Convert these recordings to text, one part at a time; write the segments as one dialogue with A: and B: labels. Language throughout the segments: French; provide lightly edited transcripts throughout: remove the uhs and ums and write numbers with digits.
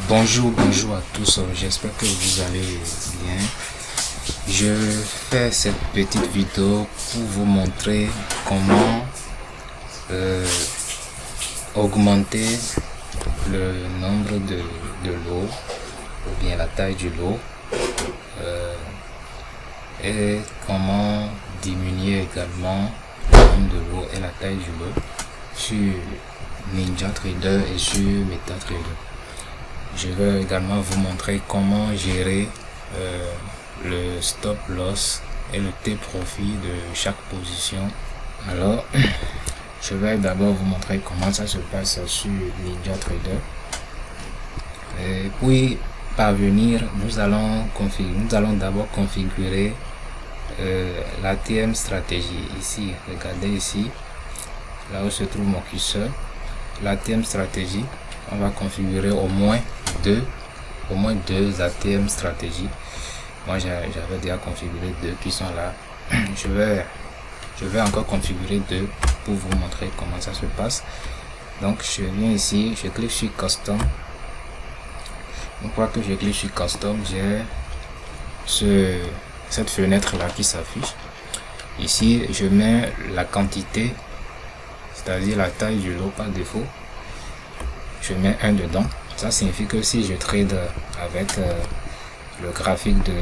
A: Bonjour à tous, j'espère que vous allez bien. Je fais cette petite vidéo pour vous montrer comment augmenter le nombre de lots ou bien la taille du lot et comment diminuer également le nombre de lots et la taille du lot sur NinjaTrader et sur MetaTrader. Je vais également vous montrer comment gérer le stop loss et le T-profit de chaque position. Alors, je vais d'abord vous montrer comment ça se passe sur NinjaTrader. Et puis parvenir, nous allons d'abord configurer l'ATM stratégie. Ici, regardez ici, là où se trouve mon curseur, l'ATM stratégie. On va configurer au moins deux ATM stratégies. Moi j'avais déjà configuré deux qui sont là. Je vais encore configurer deux pour vous montrer comment ça se passe. Donc je viens ici, je clique sur custom. Une fois que je clique sur custom, j'ai cette fenêtre là qui s'affiche. Ici je mets la quantité, c'est-à-dire la taille du lot par défaut. Je mets 1 dedans. Ça signifie que si je trade avec le graphique de,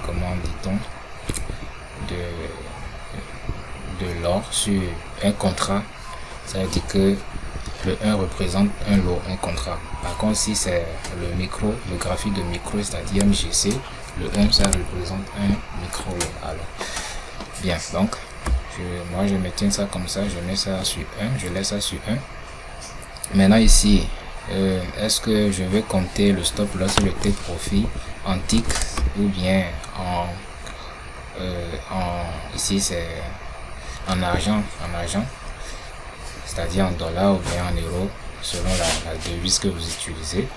A: comment dit-on, de l'or sur un contrat, ça veut dire que le 1 représente un lot, un contrat. Par contre, si c'est le graphique de micro, c'est-à-dire MGC, le 1 ça représente un micro lot. Alors, bien, donc moi je maintiens ça comme ça, je mets ça sur 1, je laisse ça sur 1. Maintenant ici, est-ce que je vais compter le stop loss et le take profit en tick ou bien ici c'est en argent, c'est-à-dire en dollars ou bien en euros selon la devise que vous utilisez.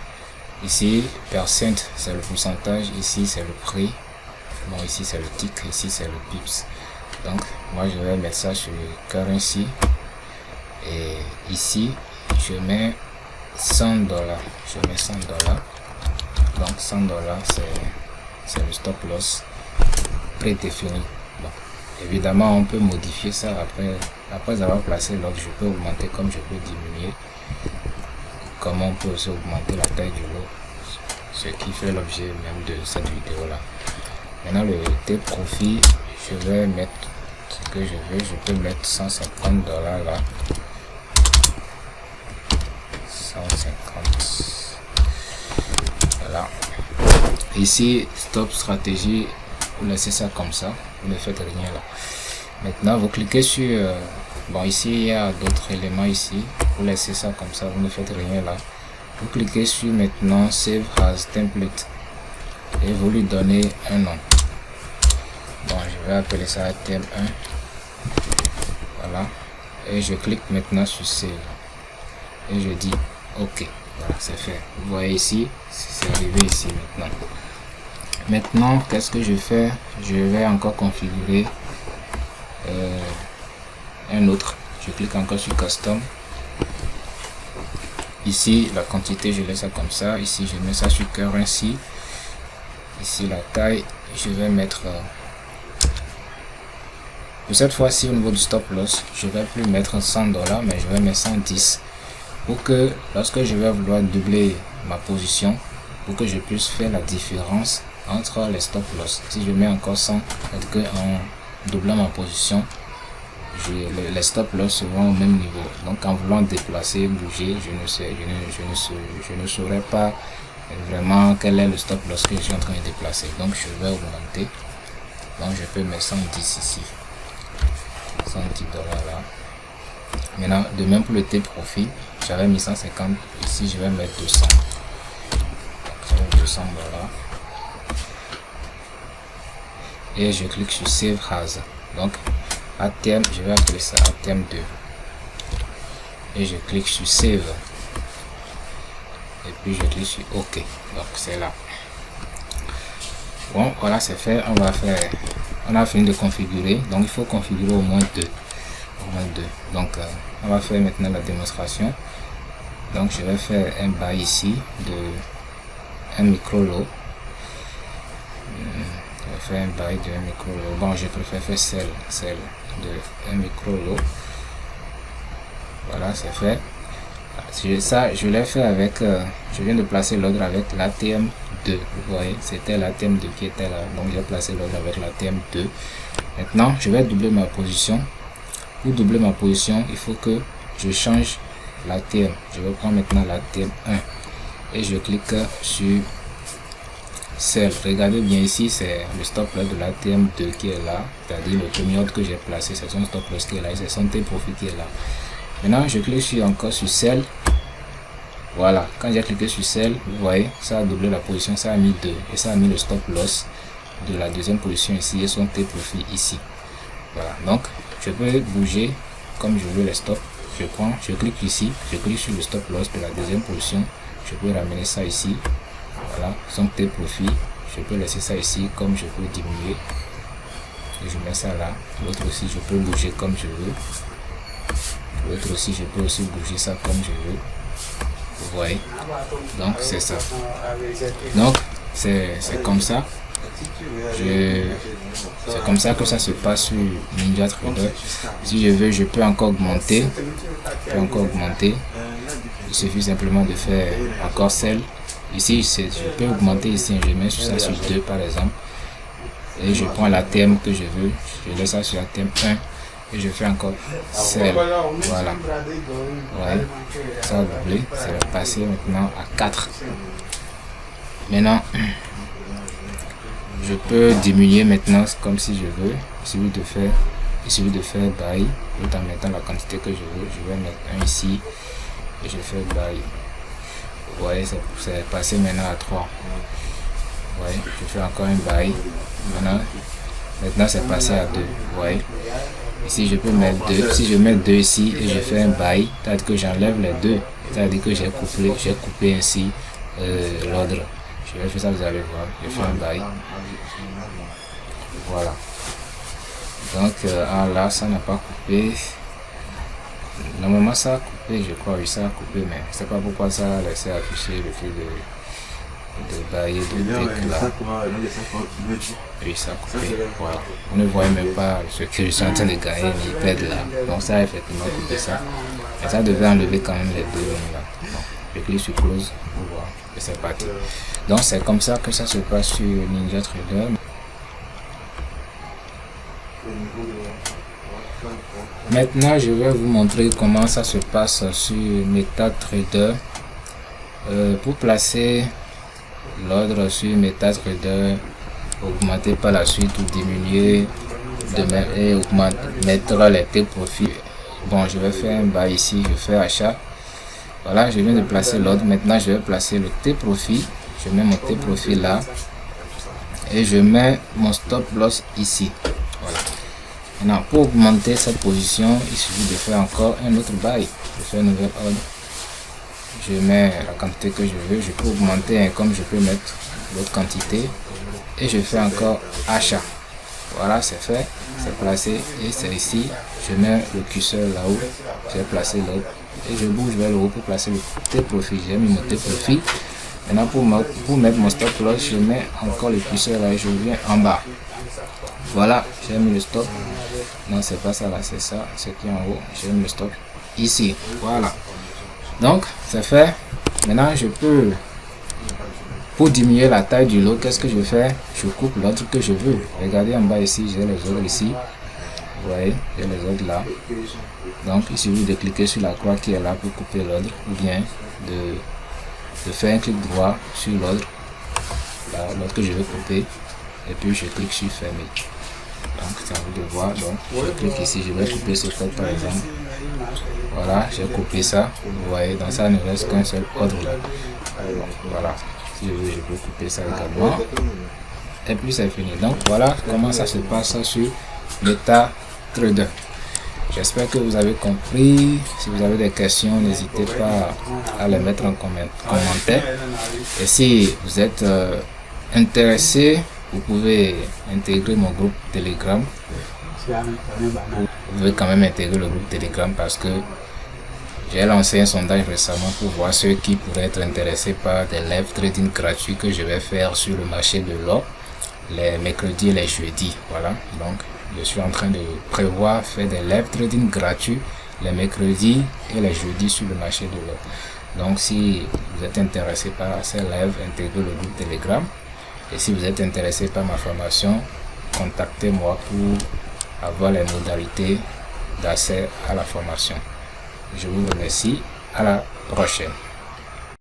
A: Ici percent c'est le pourcentage, ici c'est le prix, bon ici c'est le tick, ici c'est le pips. Donc moi je vais mettre ça sur currency et ici je mets 100 $. Je mets 100 $. Donc 100 $, c'est le stop loss prédéfini. Bon, évidemment, on peut modifier ça après avoir placé l'ordre. Je peux augmenter comme je peux diminuer. Comment on peut aussi augmenter la taille du lot, ce qui fait l'objet même de cette vidéo là. Maintenant le T-profit, je vais mettre ce que je veux. Je peux mettre 150 $ là. 150. Voilà. Ici stop stratégie, vous laissez ça comme ça, vous ne faites rien là. Maintenant vous cliquez sur bon ici il y a d'autres éléments ici, vous laissez ça comme ça, vous ne faites rien là. Vous cliquez sur maintenant save as template et vous lui donnez un nom. Bon, je vais appeler ça ATM 1. Voilà, et je clique maintenant sur save et je dis ok. Voilà, c'est fait. Vous voyez ici, c'est arrivé ici maintenant. Maintenant, qu'est-ce que je fais? Je vais encore configurer un autre. Je clique encore sur custom. Ici, la quantité, je laisse ça comme ça. Ici, je mets ça sur currency. Ici, la taille, je vais mettre pour cette fois-ci au niveau du stop loss, je vais plus mettre 100 $, mais je vais mettre 110 pour que lorsque je vais vouloir doubler ma position, pour que je puisse faire la différence entre les stop loss. Si je mets encore 100, c'est que en doublant ma position, les stop loss seront au même niveau. Donc en voulant déplacer, bouger, je ne saurais pas vraiment quel est le stop loss que je suis en train de déplacer. Donc je vais augmenter. Donc je peux mettre 110 ici, 110 $ là. Maintenant, de même pour le T-profit, j'avais mis 150, ici je vais mettre 200. Donc, 200 $. Et je clique sur Save As. Donc, ATM, je vais appeler ça ATM 2. Et je clique sur Save. Et puis je clique sur OK. Donc, c'est là. Bon, voilà, c'est fait. On a fini de configurer. Donc, il faut configurer au moins deux. Donc on va faire maintenant la démonstration. Donc je vais faire un buy ici de un micro lot. Je vais faire un buy de un micro lot. Bon, je préfère faire sell de un micro lot. Voilà, c'est fait. Ça, je l'ai fait avec, je viens de placer l'ordre avec l'ATM2. Vous voyez, c'était l'ATM2 qui était là. Donc, j'ai placé l'ordre avec l'ATM2. Maintenant, je vais doubler ma position. Pour doubler ma position, il faut que je change l'ATM. Je vais prendre maintenant l'ATM1 et je clique sur Sell. Regardez bien ici, c'est le stop loss de l'ATM2 qui est là. C'est-à-dire le premier ordre que j'ai placé, c'est son stop loss qui est là et c'est son T-profit qui est là. Maintenant, je clique encore sur Sell. Voilà, quand j'ai cliqué sur Sell, vous voyez, ça a doublé la position, ça a mis 2 et ça a mis le stop loss de la deuxième position ici et son T-profit ici. Voilà, donc je peux bouger comme je veux les stops. Je clique ici, je clique sur le stop loss de la deuxième position. Je peux ramener ça ici. Voilà, son T-profit. Je peux laisser ça ici comme je peux diminuer. Et je mets ça là. L'autre aussi, je peux bouger comme je veux. L'autre aussi, je peux aussi bouger ça comme je veux. Vous voyez, donc c'est ça. Donc c'est comme ça. C'est comme ça que ça se passe sur NinjaTrader. Si je veux, je peux encore augmenter. Il suffit simplement de faire encore Sell. Ici, je peux augmenter ici. Je mets ça sur 2 par exemple. Et je prends la thème que je veux. Je laisse ça sur la thème 1. Et je fais encore Sell. Voilà. Ouais. Ça a doublé. C'est passé maintenant à 4. Maintenant, je peux diminuer maintenant comme si je veux. Il suffit de faire buy. Tout en mettant la quantité que je veux. Je vais mettre un ici. Et je fais buy. Vous voyez, c'est passé maintenant à 3. Ouais, je fais encore un buy. Maintenant c'est passé à 2. Vous voyez. Ici je peux mettre 2. Si je mets 2 ici et je fais un buy, c'est-à-dire que j'enlève les 2. C'est-à-dire que j'ai coupé ainsi l'ordre. Je vais faire ça, vous allez voir. Je fais un buy. Voilà. Donc là, ça n'a pas coupé. Normalement ça a coupé, je crois, oui ça a coupé, mais je ne sais pas pourquoi ça a laissé afficher le fait de bailler de tech là. Oui, ça a coupé, voilà. Vous ne voyez même pas ce que je suis en train de gagner ni perdre là. Donc ça a effectivement coupé ça. Et ça devait enlever quand même les 2 lignes là. Bon, je clique sur close pour voir et c'est parti. Donc c'est comme ça que ça se passe sur NinjaTrader. Maintenant, je vais vous montrer comment ça se passe sur MetaTrader. Pour placer l'ordre sur MetaTrader, augmenter par la suite ou diminuer et mettre les T-profits. Bon, je vais faire un buy ici, je fais achat. Voilà, je viens de placer l'ordre. Maintenant, je vais placer le T-profit. Je mets mon T-profit là et je mets mon stop loss ici. Voilà. Maintenant, pour augmenter cette position, il suffit de faire encore un autre buy. Je fais un nouvel ordre. Je mets la quantité que je veux. Je peux augmenter comme je peux mettre l'autre quantité. Et je fais encore achat. Voilà, c'est fait. C'est placé. Et c'est ici. Je mets le curseur là-haut. J'ai placé l'autre. Et je bouge vers le haut pour placer le T-profit. J'ai mis mon T-profit. Maintenant, pour mettre mon stop loss, je mets encore le curseur là et je viens en bas. Voilà, j'ai mis le stop. Non, c'est pas ça là, c'est ça, c'est qui est en haut. J'ai mis le stop ici. Voilà. Donc, c'est fait. Maintenant, je peux, pour diminuer la taille du lot, qu'est-ce que je fais? Je coupe l'ordre que je veux. Regardez en bas ici, j'ai les ordres ici. Vous voyez, j'ai les ordres là. Donc, il suffit de cliquer sur la croix qui est là pour couper l'ordre, ou bien de faire un clic droit sur l'ordre, l'ordre que je veux couper, et puis je clique sur fermer. Donc c'est à vous de voir. Donc je clique ici, je vais couper ce code par exemple. Voilà, j'ai coupé ça. Vous voyez, dans ça il ne reste qu'un seul ordre là. Donc, voilà, si je veux, je peux couper ça également. Et puis c'est fini. Donc voilà comment ça se passe sur MetaTrader. J'espère que vous avez compris. Si vous avez des questions, n'hésitez pas à les mettre en commentaire. Et si vous êtes intéressé, vous pouvez intégrer mon groupe Telegram. Vous pouvez quand même intégrer le groupe Telegram parce que J'ai lancé un sondage récemment pour voir ceux qui pourraient être intéressés par des live trading gratuits que je vais faire sur le marché de l'or les mercredis et les jeudis. Voilà, donc je suis en train de prévoir faire des live trading gratuits les mercredis et les jeudis sur le marché de l'or. Donc si vous êtes intéressé par ces lives, intégrez le groupe Telegram. Et si vous êtes intéressé par ma formation, contactez-moi pour avoir les modalités d'accès à la formation. Je vous remercie. À la prochaine.